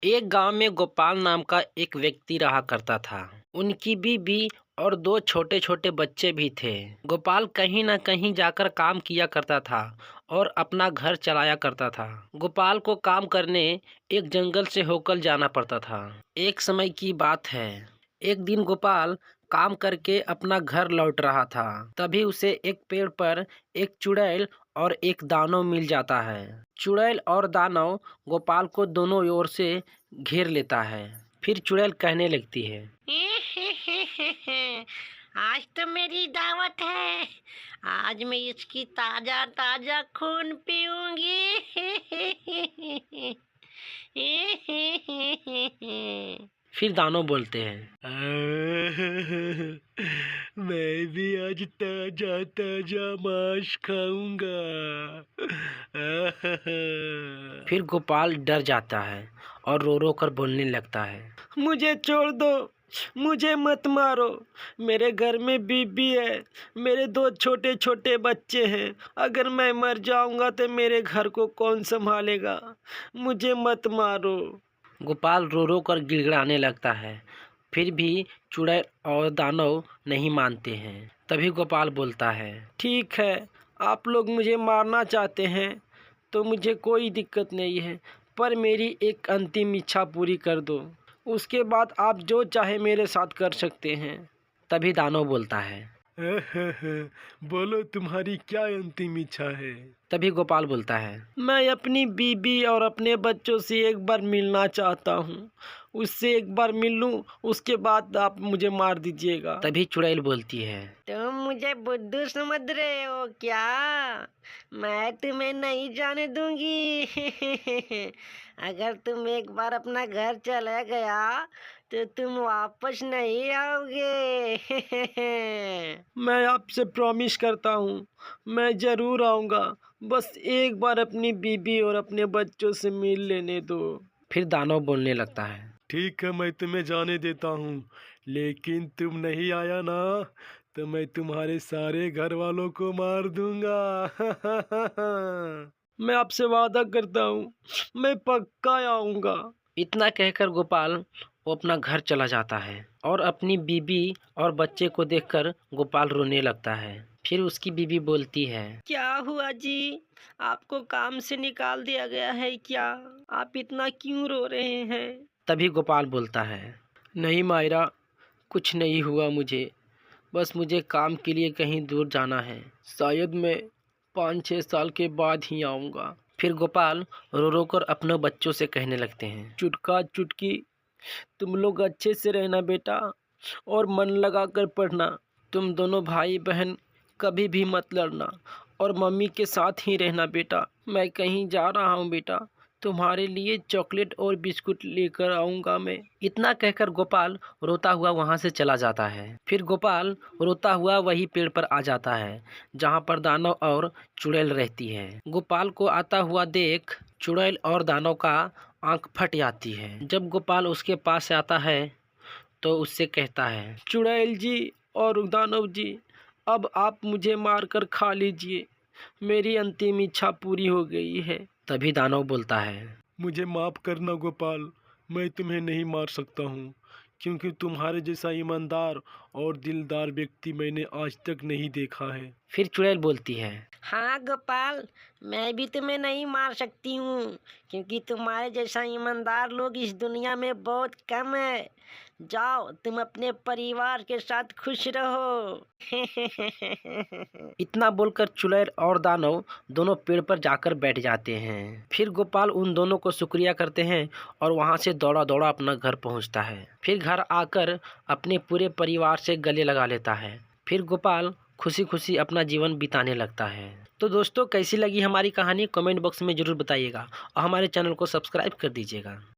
एक गांव में गोपाल नाम का एक व्यक्ति रहा करता था। उनकी बीवी और दो छोटे छोटे बच्चे भी थे। गोपाल कहीं न कहीं जाकर काम किया करता था और अपना घर चलाया करता था। गोपाल को काम करने एक जंगल से होकर जाना पड़ता था। एक समय की बात है, एक दिन गोपाल काम करके अपना घर लौट रहा था। तभी उसे एक पेड़ पर एक चुड़ैल और एक दानव मिल जाता है। चुड़ैल और दानव गोपाल को दोनों ओर से घेर लेता है। फिर चुड़ैल कहने लगती है, आज तो मेरी दावत है। आज मैं इसकी ताजा ताजा खून पीऊंगी। फिर दानव बोलते हैं, मैं भी आज ताजा ताजा मांस खाऊंगा। फिर गोपाल डर जाता है और रो रो कर बोलने लगता है, मुझे छोड़ दो, मुझे मत मारो। मेरे घर में बीबी है, मेरे दो छोटे छोटे बच्चे हैं। अगर मैं मर जाऊंगा तो मेरे घर को कौन संभालेगा? मुझे मत मारो। गोपाल रो रो कर गिड़गिड़ाने लगता है। फिर भी चुड़ैल और दानव नहीं मानते हैं। तभी गोपाल बोलता है, ठीक है, आप लोग मुझे मारना चाहते हैं तो मुझे कोई दिक्कत नहीं है, पर मेरी एक अंतिम इच्छा पूरी कर दो। उसके बाद आप जो चाहे मेरे साथ कर सकते हैं। तभी दानव बोलता है, बोलो तुम्हारी क्या अंतिम इच्छा है? तभी गोपाल बोलता है, मैं अपनी बीबी और अपने बच्चों से एक बार मिलना चाहता हूँ। उससे एक बार मिल लूँ, उसके बाद आप मुझे मार दीजिएगा। तभी चुड़ैल बोलती है, तुम मुझे बुद्धू समझ रहे हो क्या? मैं तुम्हें नहीं जाने दूंगी। अगर तुम एक बार अपना घर चला गया तो तुम वापस नहीं आओगे। मैं आपसे प्रॉमिस करता हूँ, मैं ज़रूर आऊँगा। बस एक बार अपनी बीबी और अपने बच्चों से मिल लेने दो। फिर दानव बोलने लगता है, ठीक है, मैं तुम्हें जाने देता हूँ, लेकिन तुम नहीं आया ना तो मैं तुम्हारे सारे घर वालों को मार दूंगा। मैं आपसे वादा करता हूँ, मैं पक्का आऊँगा। इतना कहकर गोपाल वो अपना घर चला जाता है और अपनी बीबी और बच्चे को देखकर गोपाल रोने लगता है। फिर उसकी बीबी बोलती है, क्या हुआ जी? आपको काम से निकाल दिया गया है क्या? आप इतना क्यों रो रहे हैं? तभी गोपाल बोलता है, नहीं मायरा, कुछ नहीं हुआ मुझे। बस मुझे काम के लिए कहीं दूर जाना है। शायद मैं 5-6 साल के बाद ही आऊँगा। फिर गोपाल रो रो कर अपने बच्चों से कहने लगते हैं, चुटका चुटकी, तुम लोग अच्छे से रहना बेटा और मन लगा कर पढ़ना। तुम दोनों भाई बहन कभी भी मत लड़ना और मम्मी के साथ ही रहना बेटा। मैं कहीं जा रहा हूँ बेटा, तुम्हारे लिए चॉकलेट और बिस्कुट लेकर आऊँगा मैं। इतना कहकर गोपाल रोता हुआ वहाँ से चला जाता है। फिर गोपाल रोता हुआ वही पेड़ पर आ जाता है जहाँ पर दानव और चुड़ैल रहती है। गोपाल को आता हुआ देख चुड़ैल और दानव का आंख फट जाती है। जब गोपाल उसके पास से आता है तो उससे कहता है, चुड़ैल जी और दानव जी, अब आप मुझे मारकर खा लीजिए, मेरी अंतिम इच्छा पूरी हो गई है। तभी दानव बोलता है, मुझे माफ़ करना गोपाल, मैं तुम्हें नहीं मार सकता हूँ, क्योंकि तुम्हारे जैसा ईमानदार और दिलदार व्यक्ति मैंने आज तक नहीं देखा है। फिर चुड़ैल बोलती है, हाँ गोपाल, मैं भी तुम्हें नहीं मार सकती हूँ, क्योंकि तुम्हारे जैसा ईमानदार लोग इस दुनिया में बहुत कम है। जाओ, तुम अपने परिवार के साथ खुश रहो। इतना बोलकर चुड़ैल और दानव दोनों पेड़ पर जाकर बैठ जाते हैं। फिर गोपाल उन दोनों को शुक्रिया करते हैं और वहां से दौड़ा दौड़ा अपना घर पहुंचता है। फिर घर आकर अपने पूरे परिवार से गले लगा लेता है। फिर गोपाल खुशी खुशी अपना जीवन बिताने लगता है। तो दोस्तों, कैसी लगी हमारी कहानी कमेंट बॉक्स में ज़रूर बताइएगा और हमारे चैनल को सब्सक्राइब कर दीजिएगा।